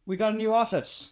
we got a new office.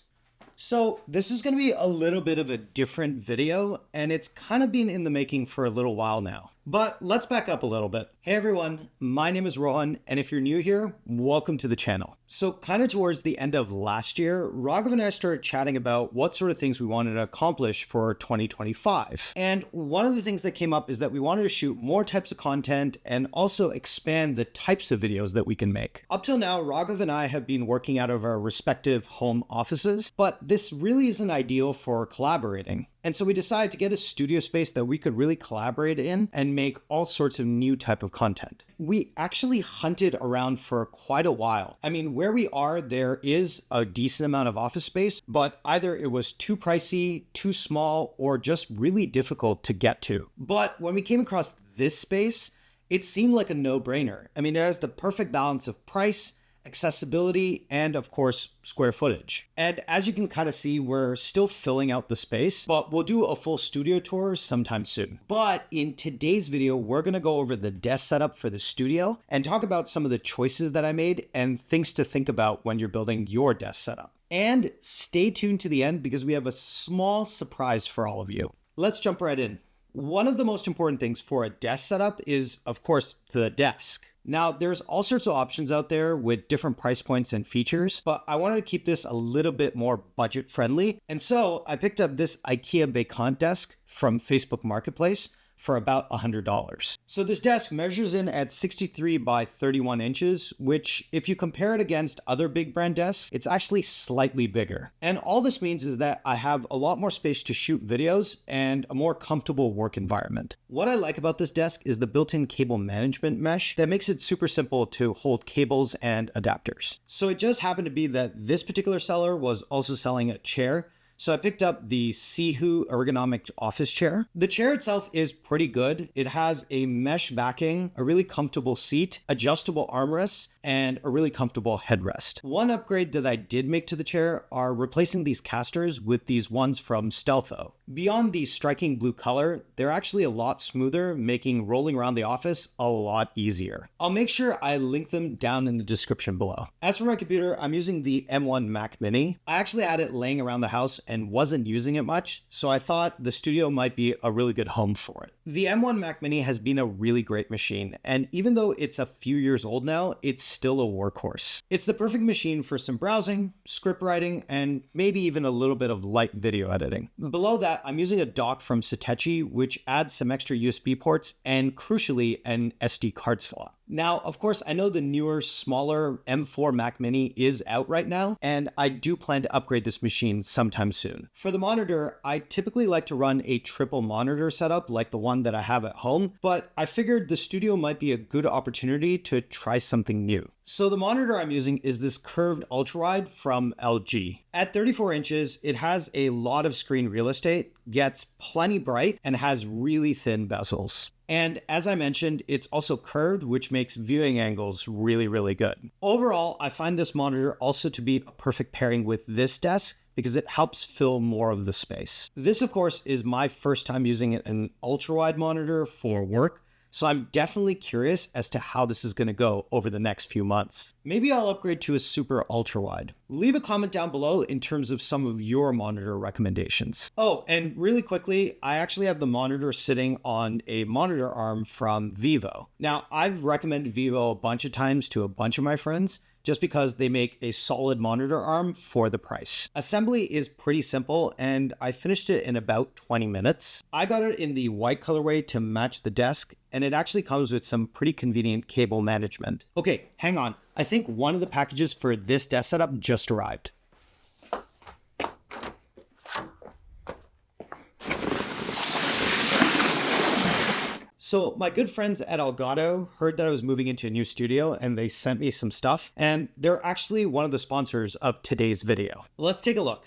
So this is going to be a little bit of a different video, and it's kind of been in the making for a little while now. But let's back up a little bit. Hey everyone, my name is Rohan, and if you're new here, welcome to the channel. So kind of towards the end of last year, Raghav and I started chatting about what sort of things we wanted to accomplish for 2025. And one of the things that came up is that we wanted to shoot more types of content and also expand the types of videos that we can make. Up till now, Raghav and I have been working out of our respective home offices, but this really isn't ideal for collaborating. And so we decided to get a studio space that we could really collaborate in and make all sorts of new type of content. We actually hunted around for quite a while. I mean, where we are, there is a decent amount of office space, but either it was too pricey, too small, or just really difficult to get to. But when we came across this space, it seemed like a no-brainer. I mean, it has the perfect balance of price, accessibility, and of course, square footage. And as you can kind of see, we're still filling out the space, but we'll do a full studio tour sometime soon. But in today's video, we're gonna go over the desk setup for the studio and talk about some of the choices that I made and things to think about when you're building your desk setup. And stay tuned to the end because we have a small surprise for all of you. Let's jump right in. One of the most important things for a desk setup is, of course, the desk. Now, there's all sorts of options out there with different price points and features, but I wanted to keep this a little bit more budget friendly. And so I picked up this IKEA BenQ desk from Facebook Marketplace for about $100. So this desk measures in at 63 by 31 inches, which if you compare it against other big brand desks, it's actually slightly bigger. And all this means is that I have a lot more space to shoot videos and a more comfortable work environment. What I like about this desk is the built-in cable management mesh that makes it super simple to hold cables and adapters. So it just happened to be that this particular seller was also selling a chair. So I picked up the SIHOO ergonomic office chair. The chair itself is pretty good. It has a mesh backing, a really comfortable seat, adjustable armrests, and a really comfortable headrest. One upgrade that I did make to the chair are replacing these casters with these ones from StealthO. Beyond the striking blue color, they're actually a lot smoother, making rolling around the office a lot easier. I'll make sure I link them down in the description below. As for my computer, I'm using the M1 Mac Mini. I actually had it laying around the house and wasn't using it much, so I thought the studio might be a really good home for it. The M1 Mac Mini has been a really great machine, and even though it's a few years old now, it's still a workhorse. It's the perfect machine for some browsing, script writing, and maybe even a little bit of light video editing. Below that, I'm using a dock from Satechi, which adds some extra USB ports and crucially, an SD card slot. Now, of course, I know the newer, smaller M4 Mac Mini is out right now, and I do plan to upgrade this machine sometime soon. For the monitor, I typically like to run a triple monitor setup like the one that I have at home, but I figured the studio might be a good opportunity to try something new. So the monitor I'm using is this curved Ultrawide from LG. At 34 inches, it has a lot of screen real estate, gets plenty bright, and has really thin bezels. And as I mentioned, it's also curved, which makes viewing angles really, really good. Overall, I find this monitor also to be a perfect pairing with this desk because it helps fill more of the space. This, of course, is my first time using an ultra-wide monitor for work, so I'm definitely curious as to how this is going to go over the next few months. Maybe I'll upgrade to a super ultra wide. Leave a comment down below in terms of some of your monitor recommendations. Oh, and really quickly, I actually have the monitor sitting on a monitor arm from Vivo. Now, I've recommended Vivo a bunch of times to a bunch of my friends, just because they make a solid monitor arm for the price. Assembly is pretty simple, and I finished it in about 20 minutes. I got it in the white colorway to match the desk, and it actually comes with some pretty convenient cable management. Okay, hang on. I think one of the packages for this desk setup just arrived. So my good friends at Elgato heard that I was moving into a new studio and they sent me some stuff, and they're actually one of the sponsors of today's video. Let's take a look.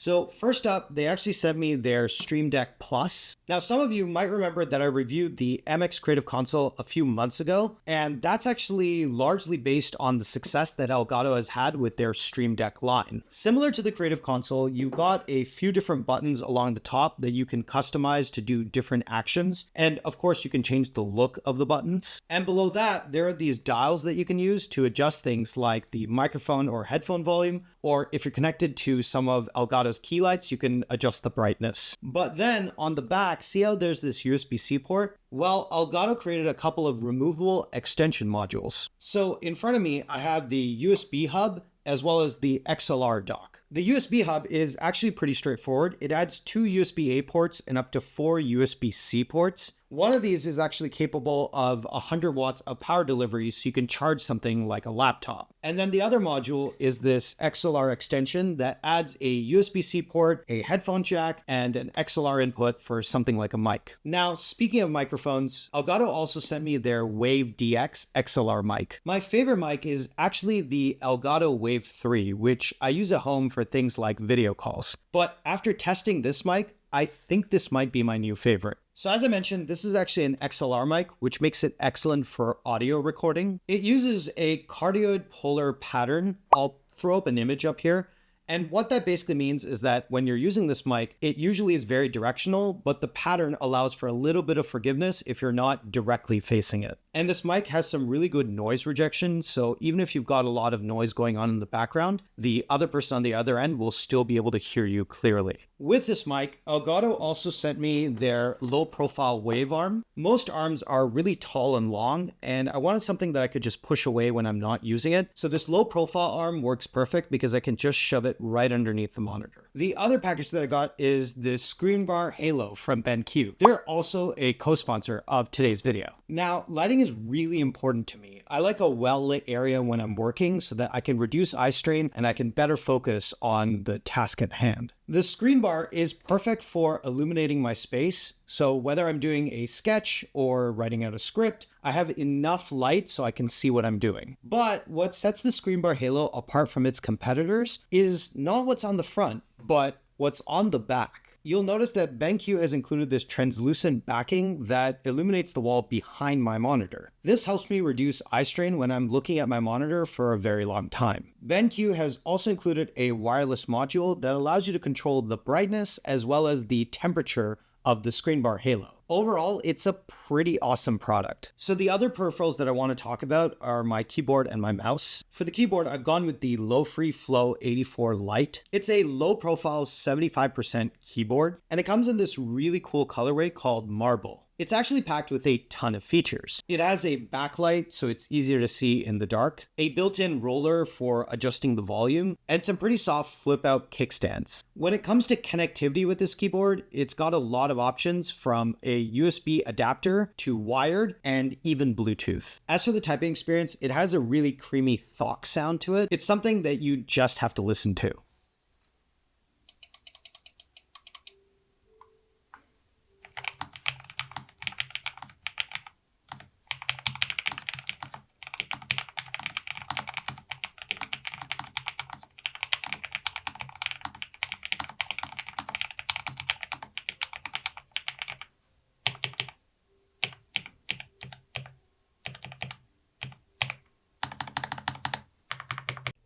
So first up, they actually sent me their Stream Deck Plus. Now, some of you might remember that I reviewed the MX Creative Console a few months ago, and that's actually largely based on the success that Elgato has had with their Stream Deck line. Similar to the Creative Console, you've got a few different buttons along the top that you can customize to do different actions, and of course you can change the look of the buttons. And below that, there are these dials that you can use to adjust things like the microphone or headphone volume, or if you're connected to some of Elgato's key lights, you can adjust the brightness. But then on the back, see how there's this USB-C port? Well, Elgato created a couple of removable extension modules. So in front of me, I have the USB hub as well as the XLR dock. The USB hub is actually pretty straightforward. It adds 2 USB-A ports and up to 4 USB-C ports. One of these is actually capable of 100 watts of power delivery, so you can charge something like a laptop. And then the other module is this XLR extension that adds a USB-C port, a headphone jack, and an XLR input for something like a mic. Now, speaking of microphones, Elgato also sent me their Wave DX XLR mic. My favorite mic is actually the Elgato Wave 3, which I use at home for things like video calls. But after testing this mic, I think this might be my new favorite. So as I mentioned, this is actually an XLR mic, which makes it excellent for audio recording. It uses a cardioid polar pattern. I'll throw up an image up here. And what that basically means is that when you're using this mic, it usually is very directional, but the pattern allows for a little bit of forgiveness if you're not directly facing it. And this mic has some really good noise rejection, so even if you've got a lot of noise going on in the background, the other person on the other end will still be able to hear you clearly. With this mic, Elgato also sent me their low-profile wave arm. Most arms are really tall and long, and I wanted something that I could just push away when I'm not using it. So this low-profile arm works perfect because I can just shove it right underneath the monitor. The other package that I got is the Screenbar Halo from BenQ. They're also a co-sponsor of today's video. Now, lighting is really important to me. I like a well-lit area when I'm working so that I can reduce eye strain and I can better focus on the task at hand. The Screenbar is perfect for illuminating my space, so whether I'm doing a sketch or writing out a script, I have enough light so I can see what I'm doing. But what sets the Screenbar Halo apart from its competitors is not what's on the front, but what's on the back. You'll notice that BenQ has included this translucent backing that illuminates the wall behind my monitor. This helps me reduce eye strain when I'm looking at my monitor for a very long time. BenQ has also included a wireless module that allows you to control the brightness as well as the temperature of the Screenbar Halo. Overall, it's a pretty awesome product. So the other peripherals that I want to talk about are my keyboard and my mouse. For the keyboard, I've gone with the Low Free Flow 84 Lite. It's a low profile 75% keyboard, and it comes in this really cool colorway called Marble. It's actually packed with a ton of features. It has a backlight, so it's easier to see in the dark, a built-in roller for adjusting the volume, and some pretty soft flip-out kickstands. When it comes to connectivity with this keyboard, it's got a lot of options from a USB adapter to wired and even Bluetooth. As for the typing experience, it has a really creamy thok sound to it. It's something that you just have to listen to.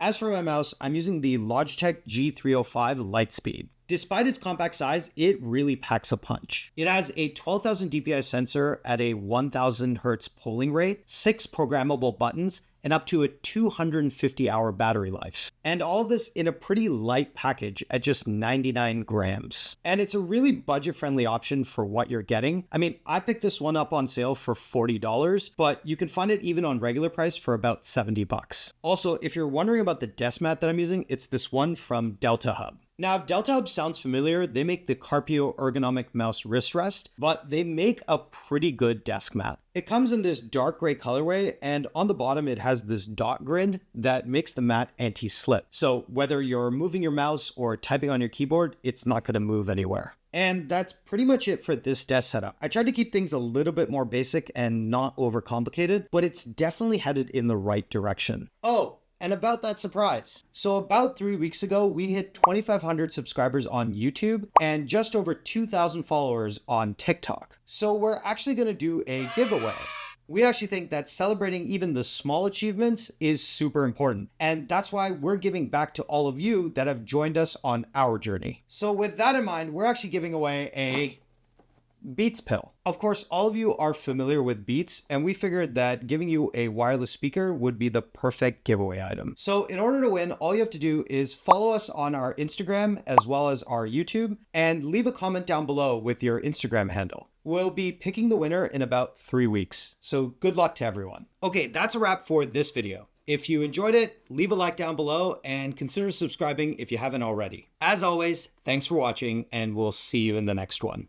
As for my mouse, I'm using the Logitech G305 Lightspeed. Despite its compact size, it really packs a punch. It has a 12,000 dpi sensor at a 1000 Hz polling rate, 6 programmable buttons, and up to a 250-hour battery life. And all of this in a pretty light package at just 99 grams. And it's a really budget-friendly option for what you're getting. I mean, I picked this one up on sale for $40, but you can find it even on regular price for about 70 bucks. Also, if you're wondering about the desk mat that I'm using, it's this one from Delta Hub. Now, if Delta Hub sounds familiar, they make the Carpio ergonomic mouse wrist rest, but they make a pretty good desk mat. It comes in this dark gray colorway, and on the bottom it has this dot grid that makes the mat anti-slip. So whether you're moving your mouse or typing on your keyboard, it's not going to move anywhere. And that's pretty much it for this desk setup. I tried to keep things a little bit more basic and not overcomplicated, but it's definitely headed in the right direction. Oh, And about that surprise. So about 3 weeks ago, we hit 2,500 subscribers on YouTube and just over 2,000 followers on TikTok. So we're actually going to do a giveaway. We actually think that celebrating even the small achievements is super important. And that's why we're giving back to all of you that have joined us on our journey. So with that in mind, we're actually giving away a Beats pill. Of course, all of you are familiar with Beats, and we figured that giving you a wireless speaker would be the perfect giveaway item. So in order to win, all you have to do is follow us on our Instagram as well as our YouTube, and leave a comment down below with your Instagram handle. We'll be picking the winner in about 3 weeks. So good luck to everyone. Okay, that's a wrap for this video. If you enjoyed it, leave a like down below and consider subscribing if you haven't already. As always, thanks for watching, and we'll see you in the next one.